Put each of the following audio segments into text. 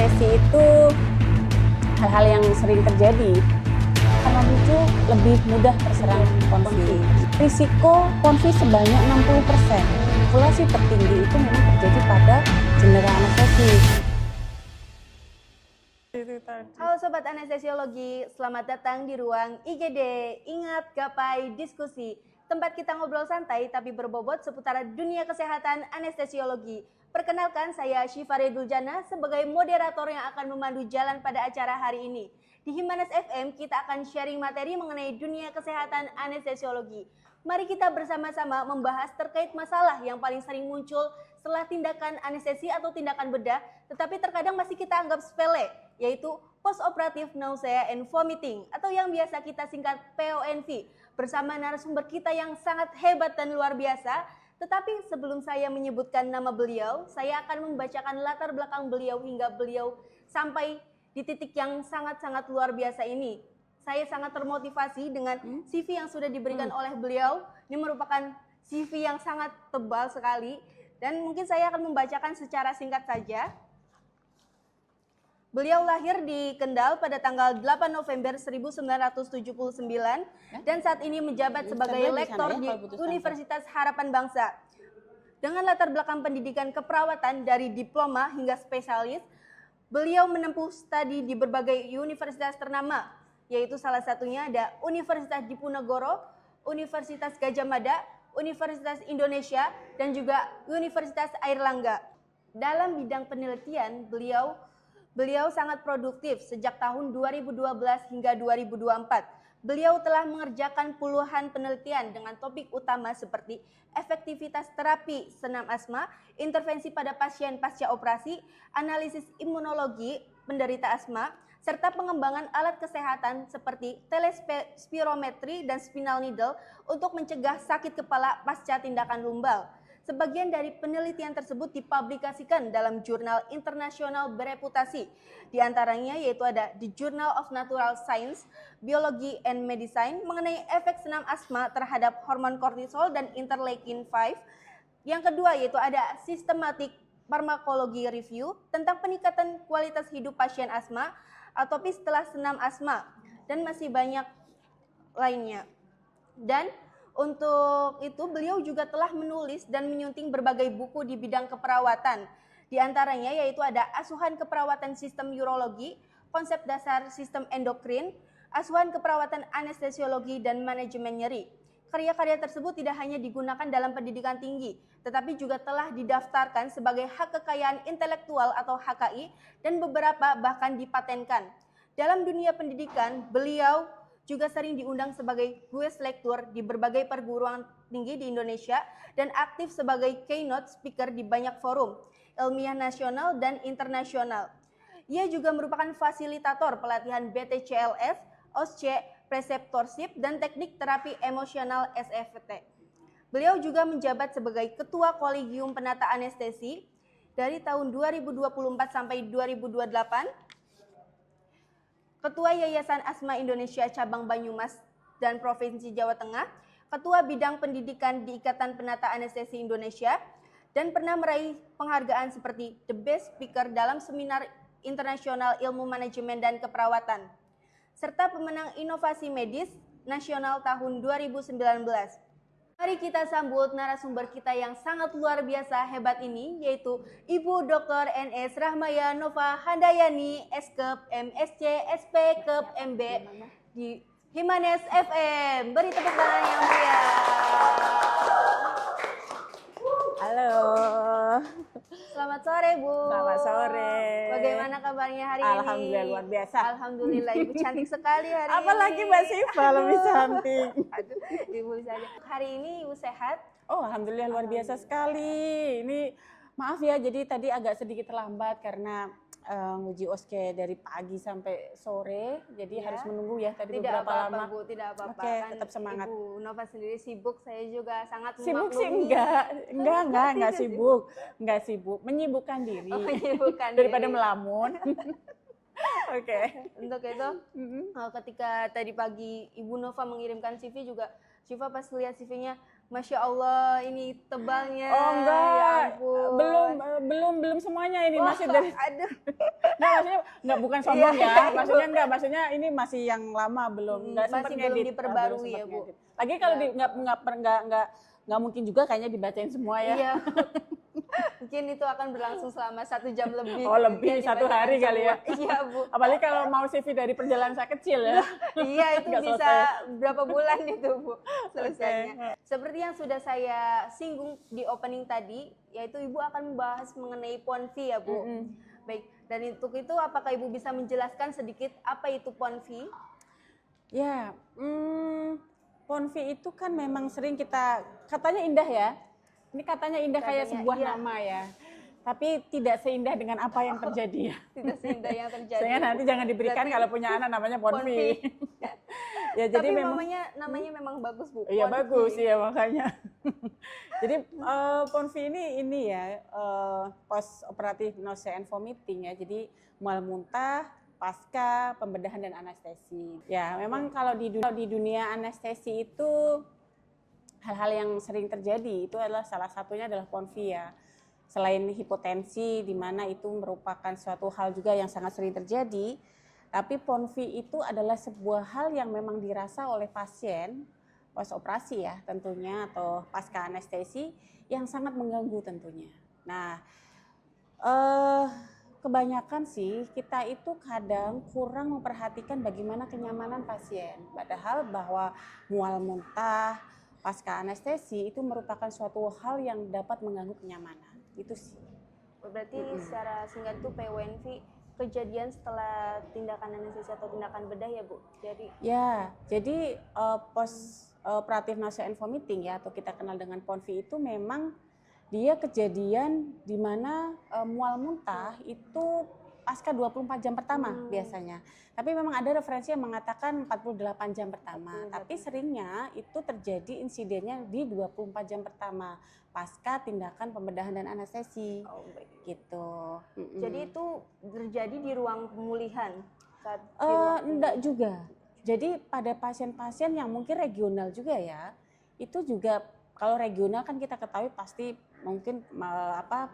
anestesi itu hal-hal yang sering terjadi. Karena lucu lebih mudah terserang konflik. Risiko konflik sebanyak 60%. Populasi tertinggi itu memang terjadi pada jenera anestesi. Halo Sobat Anestesiologi, selamat datang di ruang IGD. Ingat, gapai, diskusi. Tempat kita ngobrol santai tapi berbobot seputar dunia kesehatan anestesiologi. Perkenalkan, saya Syifaria Duljana sebagai moderator yang akan memandu jalan pada acara hari ini. Di Himanes FM, kita akan sharing materi mengenai dunia kesehatan anestesiologi. Mari kita bersama-sama membahas terkait masalah yang paling sering muncul setelah tindakan anestesi atau tindakan bedah, tetapi terkadang masih kita anggap sepele, yaitu post-operative nausea and vomiting, atau yang biasa kita singkat PONV, bersama narasumber kita yang sangat hebat dan luar biasa. Tetapi sebelum saya menyebutkan nama beliau, saya akan membacakan latar belakang beliau hingga beliau sampai di titik yang sangat-sangat luar biasa ini. Saya sangat termotivasi dengan CV yang sudah diberikan oleh beliau. Ini merupakan CV yang sangat tebal sekali. Dan mungkin saya akan membacakan secara singkat saja. Beliau lahir di Kendal pada tanggal 8 November 1979 dan saat ini menjabat sebagai lektor di Universitas Harapan Bangsa. Dengan latar belakang pendidikan keperawatan dari diploma hingga spesialis, beliau menempuh studi di berbagai universitas ternama, yaitu salah satunya ada Universitas Diponegoro, Universitas Gadjah Mada, Universitas Indonesia, dan juga Universitas Airlangga. Dalam bidang penelitian, beliau sangat produktif sejak tahun 2012 hingga 2024. Beliau telah mengerjakan puluhan penelitian dengan topik utama seperti efektivitas terapi senam asma, intervensi pada pasien pasca operasi, analisis imunologi penderita asma, serta pengembangan alat kesehatan seperti telespirometri dan spinal needle untuk mencegah sakit kepala pasca tindakan lumbal. Sebagian dari penelitian tersebut dipublikasikan dalam jurnal internasional bereputasi. Di antaranya yaitu ada The Journal of Natural Science, Biology and Medicine mengenai efek senam asma terhadap hormon kortisol dan interleukin 5. Yang kedua yaitu ada Systematic Pharmacology Review tentang peningkatan kualitas hidup pasien asma, atopi setelah senam asma, dan masih banyak lainnya. Dan untuk itu beliau juga telah menulis dan menyunting berbagai buku di bidang keperawatan. Di antaranya yaitu ada Asuhan Keperawatan Sistem Urologi, Konsep Dasar Sistem Endokrin, Asuhan Keperawatan Anestesiologi dan Manajemen Nyeri. Karya-karya tersebut tidak hanya digunakan dalam pendidikan tinggi, tetapi juga telah didaftarkan sebagai hak kekayaan intelektual atau HKI dan beberapa bahkan dipatenkan. Dalam dunia pendidikan, beliau juga sering diundang sebagai guest lecturer di berbagai perguruan tinggi di Indonesia dan aktif sebagai keynote speaker di banyak forum ilmiah nasional dan internasional. Ia juga merupakan fasilitator pelatihan BTCLS, OSCE, Preceptorship, dan teknik terapi emosional SFT. Beliau juga menjabat sebagai Ketua Kolegium Penata Anestesi dari tahun 2024 sampai 2028, Ketua Yayasan Asma Indonesia Cabang Banyumas dan Provinsi Jawa Tengah, Ketua Bidang Pendidikan di Ikatan Penata Anestesi Indonesia, dan pernah meraih penghargaan seperti The Best Speaker dalam Seminar Internasional Ilmu Manajemen dan Keperawatan, serta pemenang Inovasi Medis Nasional tahun 2019. Mari kita sambut narasumber kita yang sangat luar biasa hebat ini, yaitu Ibu Dr. N.S. Rahmaya Nova Handayani, S.Kep, M.Sc, SP.Kep, MB di Himanes FM. Beri tepuk tangan yang meriah. Halo. Selamat sore, Bu. Selamat sore. Bagaimana kabarnya hari ini? Alhamdulillah luar biasa. Alhamdulillah, Ibu cantik sekali hari ini. Apalagi Mbak Siva lebih cantik. Aduh, Ibu saja. Hari ini Ibu sehat? Oh, alhamdulillah luar biasa sekali. Ini maaf ya, jadi tadi agak sedikit terlambat karena nguji OSCE dari pagi sampai sore, jadi harus menunggu ya tadi Tidak beberapa apa-apa, lama. Bu, tidak apa-apa. Oke, Kan tetap semangat. Ibu Nova sendiri sibuk, saya juga sangat Sibuk sih memaklumi. enggak sibuk. Enggak sibuk, menyibukkan diri. Menyibukkan daripada diri. melamun. Oke. Untuk itu, ketika tadi pagi Ibu Nova mengirimkan CV juga, Syifa pas lihat CV-nya, Masya Allah ini tebalnya. Oh enggak, Ya ampun. belum semuanya ini Wah, masih dari. aduh. Nggak, maksudnya nggak, bukan sombong Iya, ya, maksudnya ini masih yang lama, belum nggak Masih sempat belum ngedit, diperbarui belum ya, sempat Bu. ngedit. Lagi kalau nggak mungkin juga kayaknya dibacain semua ya. Iya. Mungkin itu akan berlangsung selama 1 jam lebih. Oh lebih, Ya, 1 hari dibacakan kali ya. semua. Iya Bu. Apalagi kalau mau CV dari perjalanan saya kecil ya. Iya itu Nggak bisa selesai. berapa bulan itu Bu selesainya. Oke. Seperti yang sudah saya singgung di opening tadi, yaitu Ibu akan membahas mengenai PONVI ya Bu. Baik, dan untuk itu apakah Ibu bisa menjelaskan sedikit apa itu PONVI? Ya, PONVI itu kan memang sering kita, katanya indah ya. Ini katanya indah kayak Katanya, sebuah iya. nama ya. Tapi tidak seindah dengan apa yang terjadi ya. Tidak seindah yang terjadi. Sehingga nanti jangan diberikan Berarti kalau punya anak namanya PONVI. Ya jadi Tapi memang namanya memang bagus Bu. iya PONVI. bagus ya makanya. Jadi PONVI ini ya post operative nausea and vomiting ya. Jadi mual muntah pasca pembedahan dan anestesi. Ya memang kalau di dunia anestesi itu hal-hal yang sering terjadi itu adalah salah satunya adalah PONVI ya. Selain hipotensi di mana itu merupakan suatu hal juga yang sangat sering terjadi, tapi PONVI itu adalah sebuah hal yang memang dirasa oleh pasien pos operasi ya tentunya atau pasca anestesi yang sangat mengganggu tentunya. Nah, kebanyakan sih kita itu kadang kurang memperhatikan bagaimana kenyamanan pasien. Padahal bahwa mual muntah pasca anestesi itu merupakan suatu hal yang dapat mengganggu kenyamanan. Itu sih. Berarti secara singkat itu PONV kejadian setelah tindakan anestesi atau tindakan bedah ya Bu? Jadi post operative nausea and vomiting ya atau kita kenal dengan PONVI itu memang dia kejadian di mana mual muntah itu pasca 24 jam pertama biasanya. Tapi memang ada referensi yang mengatakan 48 jam pertama. Tapi seringnya itu terjadi insidennya di 24 jam pertama pasca tindakan pembedahan dan anestesi. Oh, baik. Gitu. Jadi itu terjadi di ruang pemulihan saat enggak juga. Jadi pada pasien-pasien yang mungkin regional juga ya, itu juga kalau regional kan kita ketahui pasti mungkin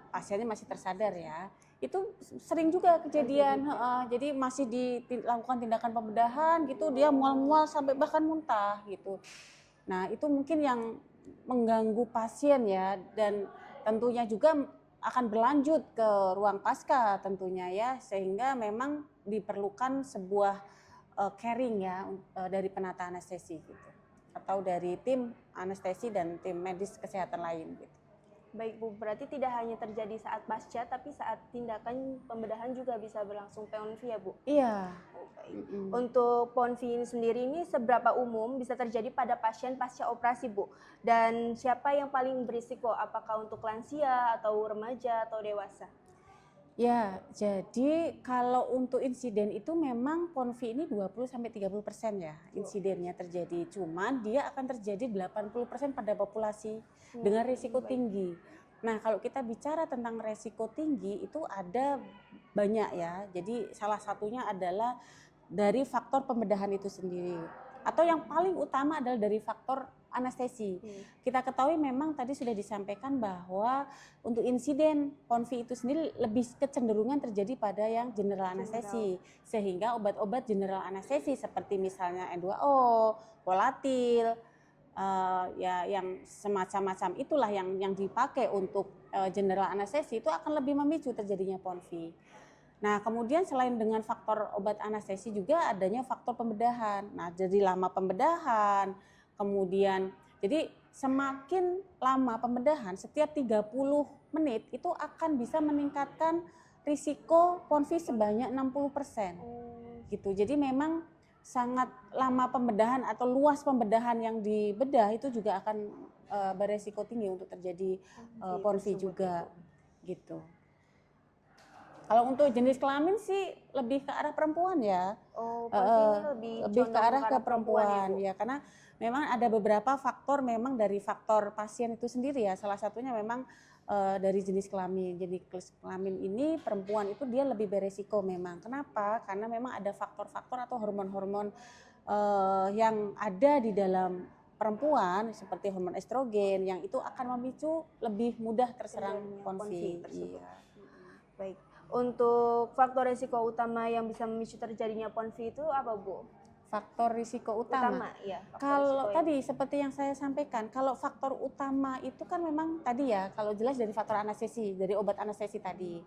pasiennya masih tersadar ya. Itu sering juga kejadian, jadi masih dilakukan tindakan pembedahan gitu, dia mual-mual sampai bahkan muntah gitu. Nah itu mungkin yang mengganggu pasien ya, dan tentunya juga akan berlanjut ke ruang pasca tentunya ya, sehingga memang diperlukan sebuah caring ya dari penata anestesi gitu, atau dari tim anestesi dan tim medis kesehatan lain gitu. Baik Bu, berarti tidak hanya terjadi saat pasca, tapi saat tindakan pembedahan juga bisa berlangsung PONV ya Bu? Iya. Oh, baik. Untuk PONV ini sendiri ini seberapa umum bisa terjadi pada pasien pasca operasi Bu? Dan siapa yang paling berisiko? Apakah untuk lansia atau remaja atau dewasa? Ya, jadi kalau untuk insiden itu memang PONV ini 20-30% ya insidennya terjadi. Cuman dia akan terjadi 80% pada populasi dengan risiko tinggi. Nah, kalau kita bicara tentang risiko tinggi itu ada banyak ya. Jadi salah satunya adalah dari faktor pembedahan itu sendiri. Atau yang paling utama adalah dari faktor anestesi. Kita ketahui memang tadi sudah disampaikan bahwa untuk insiden PONV itu sendiri lebih kecenderungan terjadi pada yang general anestesi. Sehingga obat-obat general anestesi seperti misalnya N2O, volatil, ya yang semacam-macam itulah yang dipakai untuk general anestesi itu akan lebih memicu terjadinya PONV. Nah, kemudian selain dengan faktor obat anestesi juga adanya faktor pembedahan. Nah, jadi lama pembedahan, kemudian jadi semakin lama pembedahan setiap 30 menit itu akan bisa meningkatkan risiko PONV sebanyak 60%. Gitu. Jadi memang sangat lama pembedahan atau luas pembedahan yang dibedah itu juga akan beresiko tinggi untuk terjadi PONV juga gitu. Kalau untuk jenis kelamin sih lebih ke arah perempuan ya. Oh, lebih ke arah ke perempuan ya, karena memang ada beberapa faktor memang dari faktor pasien itu sendiri ya. Salah satunya memang dari jenis kelamin. Jenis kelamin ini perempuan itu dia lebih beresiko memang. Kenapa? Karena memang ada faktor-faktor atau hormon-hormon yang ada di dalam perempuan seperti hormon estrogen yang itu akan memicu lebih mudah terserang PONV tersebut. Iya. Baik. Untuk faktor risiko utama yang bisa memicu terjadinya PONV itu apa, Bu? Faktor risiko utama ya. Kalau tadi seperti yang saya sampaikan, kalau faktor utama itu kan memang tadi ya, kalau jelas dari faktor anestesi, dari obat anestesi tadi.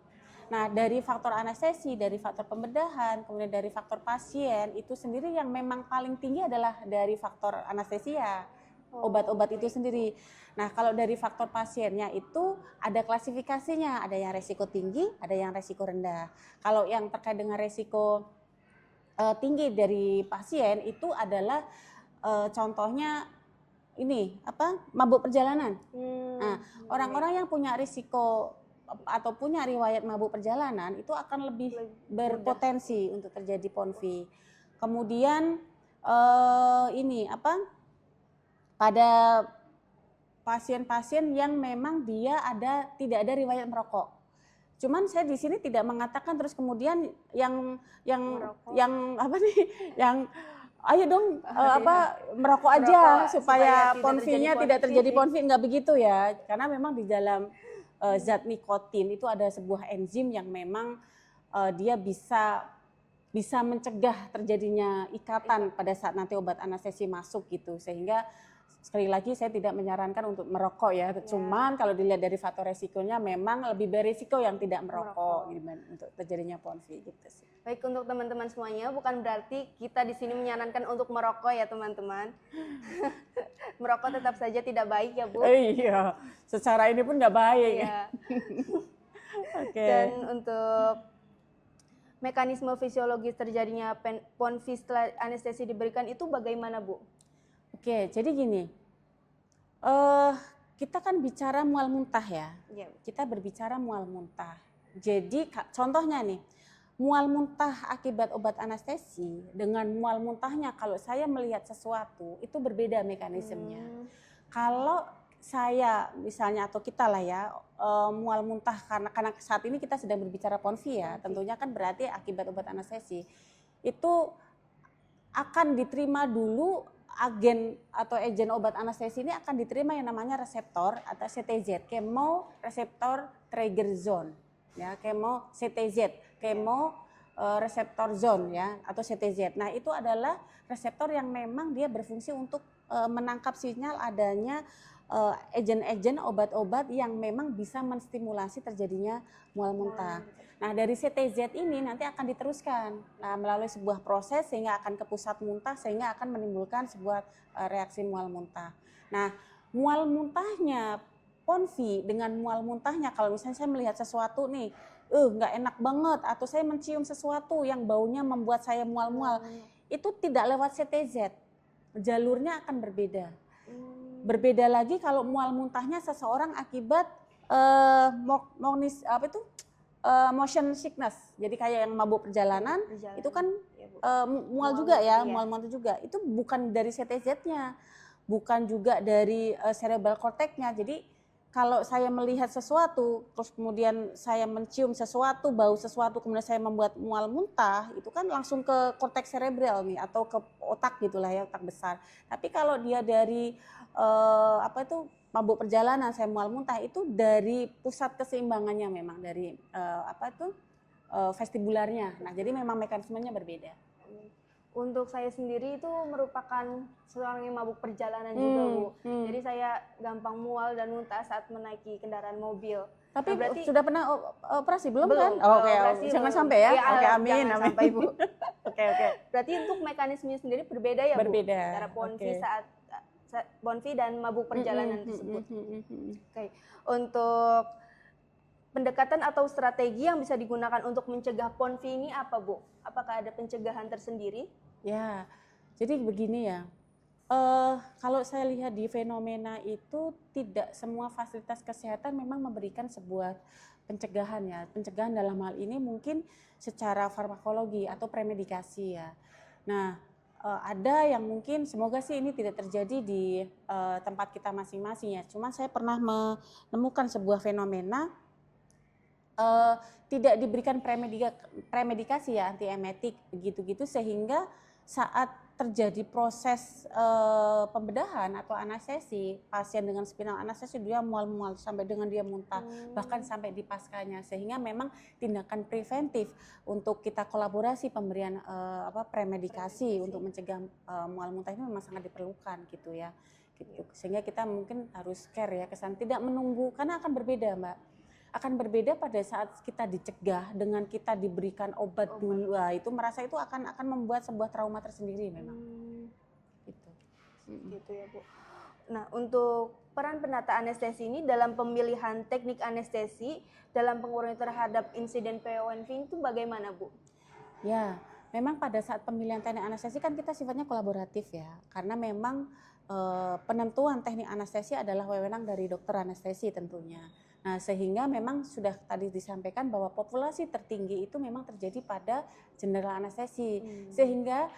Nah, dari faktor anestesi, dari faktor pembedahan, kemudian dari faktor pasien, itu sendiri yang memang paling tinggi adalah dari faktor anestesia, obat-obat itu sendiri. Nah, kalau dari faktor pasiennya itu ada klasifikasinya, ada yang resiko tinggi, ada yang resiko rendah. Kalau yang terkait dengan resiko tinggi dari pasien itu adalah contohnya ini mabuk perjalanan. Nah, orang-orang yang punya risiko atau punya riwayat mabuk perjalanan itu akan lebih berpotensi untuk terjadi PONV. Kemudian pada pasien-pasien yang memang dia tidak ada riwayat merokok. Cuman saya di sini tidak mengatakan terus kemudian yang ayo dong merokok aja supaya PONV-nya tidak terjadi PONV, enggak begitu ya. Karena memang di dalam zat nikotin itu ada sebuah enzim yang memang dia bisa mencegah terjadinya ikatan pada saat nanti obat anestesi masuk gitu, sehingga sekali lagi saya tidak menyarankan untuk merokok ya. Cuman kalau dilihat dari faktor resikonya memang lebih berisiko yang tidak merokok. Untuk terjadinya PONV gitu sih. Baik, untuk teman-teman semuanya, bukan berarti kita di sini menyarankan untuk merokok ya teman-teman. Merokok tetap saja tidak baik ya Bu. Iya, secara ini pun nggak baik. Iya. Dan untuk mekanisme fisiologis terjadinya PONV setelah anestesi diberikan itu bagaimana Bu? Oke, jadi gini, kita kan bicara mual muntah ya. Kita berbicara mual muntah. Jadi contohnya nih, mual muntah akibat obat anestesi dengan mual muntahnya kalau saya melihat sesuatu itu berbeda mekanismenya. Kalau saya misalnya atau kita lah ya mual muntah karena saat ini kita sedang berbicara PONV ya, tentunya kan berarti akibat obat anestesi itu akan diterima dulu agen atau agen obat anestesi ini akan diterima yang namanya reseptor atau CTZ, chemoreceptor trigger zone ya, CTZ, chemoreceptor zone ya atau CTZ. Nah, itu adalah reseptor yang memang dia berfungsi untuk menangkap sinyal adanya agen-agen obat-obat yang memang bisa menstimulasi terjadinya mual muntah. Nah, dari CTZ ini nanti akan diteruskan melalui sebuah proses sehingga akan ke pusat muntah sehingga akan menimbulkan sebuah reaksi mual muntah. Nah, mual muntahnya PONV dengan mual muntahnya kalau misalnya saya melihat sesuatu nih, nggak enak banget atau saya mencium sesuatu yang baunya membuat saya mual-mual, itu tidak lewat CTZ. Jalurnya akan berbeda. Berbeda lagi kalau mual muntahnya seseorang akibat motion sickness, jadi kayak yang mabuk perjalanan. Itu kan mual juga ya, mual-mual juga. Itu bukan dari CTZ-nya, bukan juga dari cerebral cortex-nya. Jadi kalau saya melihat sesuatu, terus kemudian saya mencium sesuatu, bau sesuatu, kemudian saya membuat mual muntah, itu kan langsung ke korteks cerebral nih, atau ke otak gitulah ya, otak besar. Tapi kalau dia dari mabuk perjalanan, saya mual muntah, itu dari pusat keseimbangannya memang, dari vestibularnya. Nah, jadi memang mekanismenya berbeda. Untuk saya sendiri itu merupakan seorang yang mabuk perjalanan juga Bu. Jadi saya gampang mual dan muntah saat menaiki kendaraan mobil. Tapi nah, berarti operasi belum kan? Oke, jangan sampai ya. Oke, amin. Sampai Bu. Oke. Berarti untuk mekanismenya sendiri berbeda ya Bu? Berbeda. Cara PONV saat PONV dan mabuk perjalanan tersebut. Oke. Untuk pendekatan atau strategi yang bisa digunakan untuk mencegah PONV ini apa Bu? Apakah ada pencegahan tersendiri? Ya, jadi begini ya. Kalau saya lihat di fenomena itu tidak semua fasilitas kesehatan memang memberikan sebuah pencegahan ya. Pencegahan dalam hal ini mungkin secara farmakologi atau premedikasi ya. Nah, ada yang mungkin semoga sih ini tidak terjadi di tempat kita masing-masing ya. Cuman saya pernah menemukan sebuah fenomena tidak diberikan premedikasi ya, antiemetik begitu-gitu, sehingga saat terjadi proses pembedahan atau anestesi, pasien dengan spinal anestesi dia mual-mual sampai dengan dia muntah, bahkan sampai di paskanya, sehingga memang tindakan preventif untuk kita kolaborasi pemberian premedikasi untuk mencegah mual muntah ini memang sangat diperlukan gitu ya, gitu. Sehingga kita mungkin harus care ya kesan, tidak menunggu, karena akan berbeda Mbak. Akan berbeda pada saat kita dicegah dengan kita diberikan obat dulu, itu merasa itu akan membuat sebuah trauma tersendiri memang. Gitu. Gitu ya Bu. Nah, untuk peran penata anestesi ini dalam pemilihan teknik anestesi dalam pengurangan terhadap insiden PONV itu bagaimana Bu? Ya, memang pada saat pemilihan teknik anestesi kan kita sifatnya kolaboratif ya, karena memang penentuan teknik anestesi adalah wewenang dari dokter anestesi tentunya. Nah, sehingga memang sudah tadi disampaikan bahwa populasi tertinggi itu memang terjadi pada general anestesi. Sehingga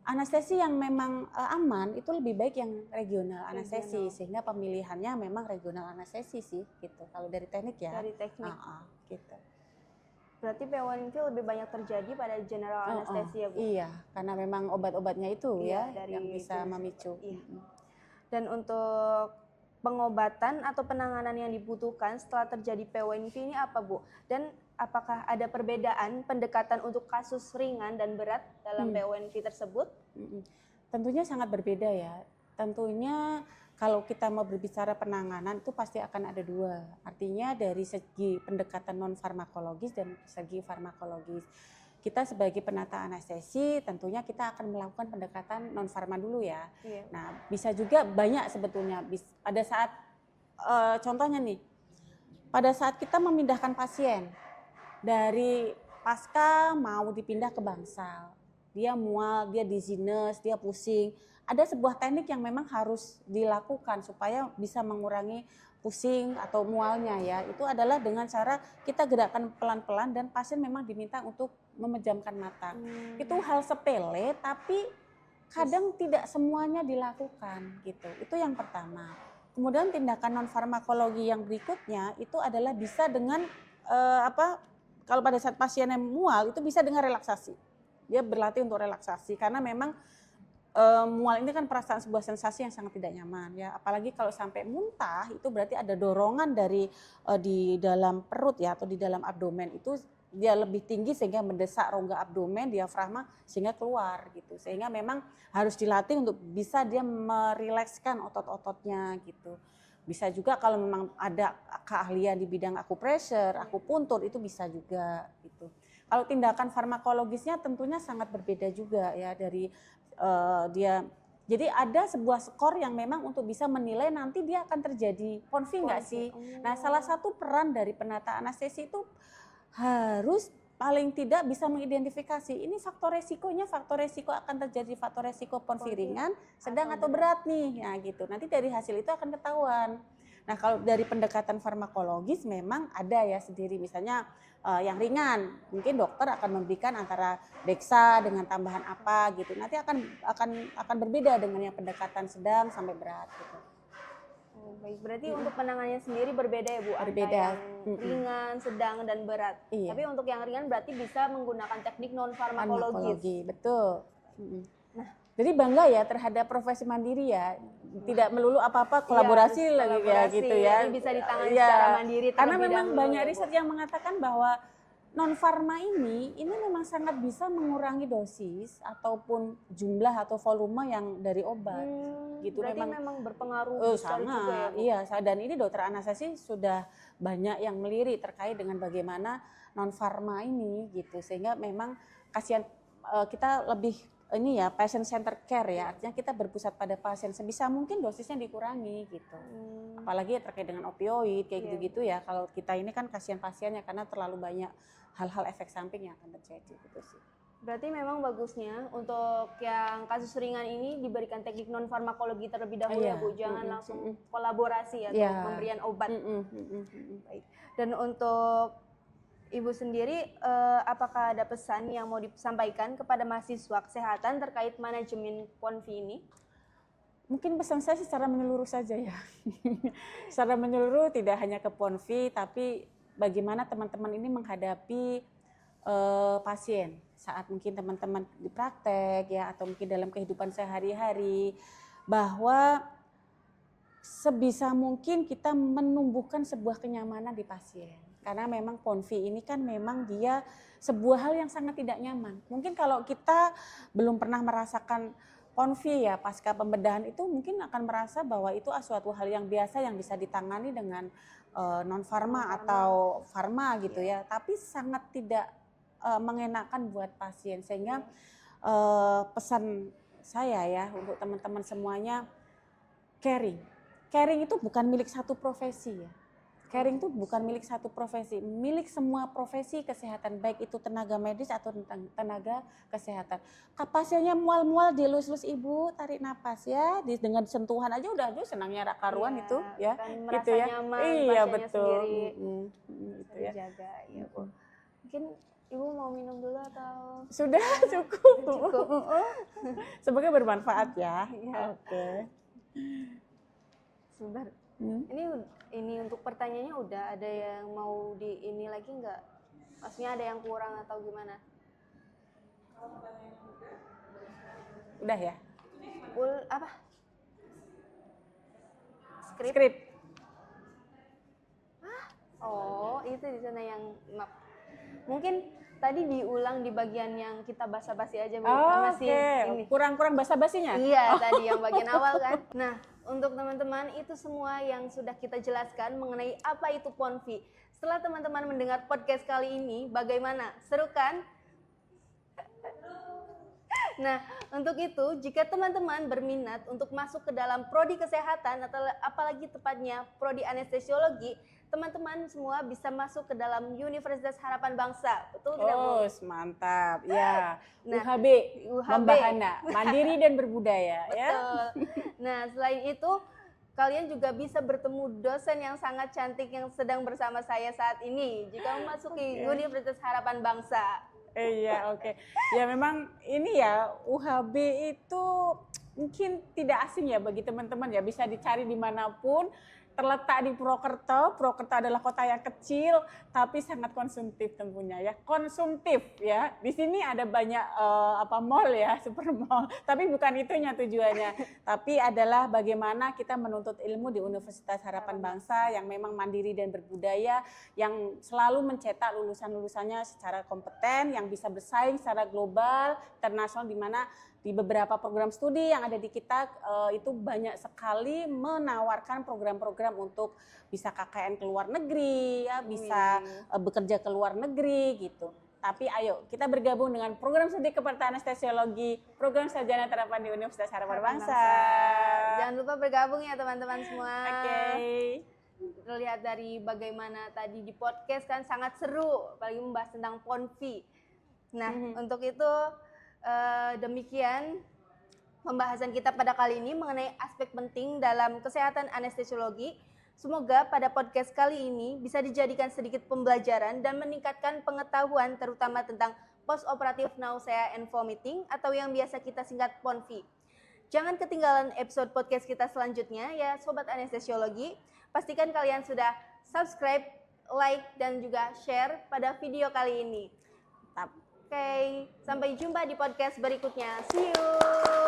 anestesi yang memang aman itu lebih baik yang regional anestesi, sehingga pemilihannya memang regional anestesi sih gitu. Kalau dari teknik ya. Dari teknik. Gitu. Berarti PONV lebih banyak terjadi pada general anestesi ya Bu? Iya, karena memang obat-obatnya itu ya yang bisa memicu. Iya. Dan untuk pengobatan atau penanganan yang dibutuhkan setelah terjadi PONV ini apa Bu? Dan apakah ada perbedaan pendekatan untuk kasus ringan dan berat dalam PONV tersebut? Tentunya sangat berbeda ya. Tentunya kalau kita mau berbicara penanganan itu pasti akan ada dua. Artinya dari segi pendekatan non farmakologis dan segi farmakologis. Kita sebagai penata anestesi tentunya kita akan melakukan pendekatan non farma dulu ya. Nah, bisa juga banyak sebetulnya. Pada saat contohnya nih, pada saat kita memindahkan pasien dari pasca mau dipindah ke bangsal, dia mual, dia dizziness, dia pusing. Ada sebuah teknik yang memang harus dilakukan supaya bisa mengurangi pusing atau mualnya ya. Itu adalah dengan cara kita gerakkan pelan-pelan dan pasien memang diminta untuk memejamkan mata. Itu hal sepele tapi kadang tidak semuanya dilakukan gitu. Itu yang pertama. Kemudian tindakan non farmakologi yang berikutnya itu adalah bisa dengan kalau pada saat pasiennya mual itu bisa dengan relaksasi. Dia berlatih untuk relaksasi karena memang mual ini kan perasaan sebuah sensasi yang sangat tidak nyaman ya, apalagi kalau sampai muntah itu berarti ada dorongan dari di dalam perut ya atau di dalam abdomen itu dia lebih tinggi sehingga mendesak rongga abdomen, diafragma sehingga keluar gitu, sehingga memang harus dilatih untuk bisa dia merilekskan otot-ototnya gitu. Bisa juga kalau memang ada keahlian di bidang akupressure, akupuntur itu bisa juga gitu. Kalau tindakan farmakologisnya tentunya sangat berbeda juga ya dari dia. Jadi ada sebuah skor yang memang untuk bisa menilai nanti dia akan terjadi PONV nggak sih. Nah, salah satu peran dari penata anestesi itu harus paling tidak bisa mengidentifikasi ini faktor resiko akan terjadi faktor resiko PONV ringan, sedang atau berat nih. Nah, gitu. Nanti dari hasil itu akan ketahuan. Nah, kalau dari pendekatan farmakologis memang ada ya sendiri, misalnya yang ringan, mungkin dokter akan memberikan antara Dexa dengan tambahan apa gitu. Nanti akan berbeda dengan yang pendekatan sedang sampai berat gitu. Baik, berarti untuk penanganannya sendiri berbeda ya Bu, berbeda. Yang ringan, sedang dan berat. Iya. Tapi untuk yang ringan berarti bisa menggunakan teknik non farmakologis. Betul. Nah, jadi bangga ya terhadap profesi mandiri ya, tidak melulu apa-apa kolaborasi lagi ya gitu ya. Jadi bisa ditangani secara mandiri. Karena memang banyak riset yang mengatakan bahwa non farma ini memang sangat bisa mengurangi dosis ataupun jumlah atau volume yang dari obat. Gitu berarti memang berpengaruh besar sangat, juga ya Bu? Iya, dan ini dokter anestesi sudah banyak yang melirik terkait dengan bagaimana non farma ini gitu, sehingga memang kasihan kita lebih ini ya patient center care ya, artinya kita berpusat pada pasien, sebisa mungkin dosisnya dikurangi gitu. Apalagi terkait dengan opioid kayak gitu-gitu ya, kalau kita ini kan kasihan pasiennya karena terlalu banyak hal-hal efek samping yang akan terjadi gitu sih. Berarti memang bagusnya untuk yang kasus ringan ini diberikan teknik non farmakologi terlebih dahulu ya Bu, jangan langsung kolaborasi atau pemberian obat. Baik. Dan untuk Ibu sendiri, apakah ada pesan yang mau disampaikan kepada mahasiswa kesehatan terkait manajemen PONVI ini? Mungkin pesan saya secara menyeluruh saja ya. Secara menyeluruh tidak hanya ke PONVI, tapi bagaimana teman-teman ini menghadapi pasien saat mungkin teman-teman di praktek ya, atau mungkin dalam kehidupan sehari-hari, bahwa sebisa mungkin kita menumbuhkan sebuah kenyamanan di pasien. Karena memang PONVI ini kan memang dia sebuah hal yang sangat tidak nyaman. Mungkin kalau kita belum pernah merasakan PONVI ya pasca pembedahan itu mungkin akan merasa bahwa itu suatu hal yang biasa yang bisa ditangani dengan non farma atau farma gitu ya. Tapi sangat tidak mengenakan buat pasien, sehingga pesan saya ya untuk teman-teman semuanya, caring itu bukan milik satu profesi ya. Caring itu bukan milik satu profesi, milik semua profesi kesehatan, baik itu tenaga medis atau tenaga kesehatan. Pasiennya mual-mual, dilus-lus ibu, tarik napas ya, dengan sentuhan aja udah aduh senangnya karuan itu ya, kan gitu merasa ya. nyaman, Iya pasiennya betul. sendiri Gitu ya. terjaga, ya Bu. Mungkin Ibu mau minum dulu atau? Sudah cukup. Cukup. Semoga bermanfaat ya. Iya. Oke. Sebentar. Ini untuk pertanyaannya udah ada yang mau di ini lagi nggak? Maksudnya ada yang kurang atau gimana? Udah ya? Apa? Skrip. Oh, itu di sana yang maaf. Mungkin tadi diulang di bagian yang kita basa-basi aja Bu. Oh, Masih ini. Kurang basa-basinya? Iya, tadi yang bagian awal kan. Nah, untuk teman-teman itu semua yang sudah kita jelaskan mengenai apa itu PONVI. Setelah teman-teman mendengar podcast kali ini, bagaimana? Seru kan? Nah, untuk itu, jika teman-teman berminat untuk masuk ke dalam prodi kesehatan atau apalagi tepatnya prodi anestesiologi, teman-teman semua bisa masuk ke dalam Universitas Harapan Bangsa. Betul tidak, Bu? Oh, mantap. Ya. Nah, UHB. Membahana, mandiri dan berbudaya ya. Betul. Nah, selain itu kalian juga bisa bertemu dosen yang sangat cantik yang sedang bersama saya saat ini jika memasuki Universitas Harapan Bangsa. Iya, oke. Ya memang ini ya UHB itu mungkin tidak asing ya bagi teman-teman ya, bisa dicari dimanapun. Terletak di Purwokerto. Purwokerto adalah kota yang kecil tapi sangat konsumtif tentunya ya. Konsumtif ya. Di sini ada banyak mall ya, super mall. Tapi bukan itunya tujuannya. Tapi adalah bagaimana kita menuntut ilmu di Universitas Harapan Bangsa yang memang mandiri dan berbudaya, yang selalu mencetak lulusan-lulusannya secara kompeten, yang bisa bersaing secara global, internasional, di mana di beberapa program studi yang ada di kita itu banyak sekali menawarkan program-program untuk bisa KKN ke luar negeri ya, bisa bekerja ke luar negeri gitu. Tapi ayo kita bergabung dengan program studi keperawatan anestesiologi, program sarjana terapan di Universitas Harapan Bangsa. Jangan lupa bergabung ya teman-teman semua. Oke. Terlihat dari bagaimana tadi di podcast kan sangat seru, apalagi membahas tentang PONVI. Nah, untuk itu demikian pembahasan kita pada kali ini mengenai aspek penting dalam kesehatan anestesiologi. Semoga pada podcast kali ini bisa dijadikan sedikit pembelajaran dan meningkatkan pengetahuan terutama tentang post-operative nausea and vomiting atau yang biasa kita singkat PONVI. Jangan ketinggalan episode podcast kita selanjutnya ya Sobat Anestesiologi. Pastikan kalian sudah subscribe, like, dan juga share pada video kali ini. Oke, sampai jumpa di podcast berikutnya. See you!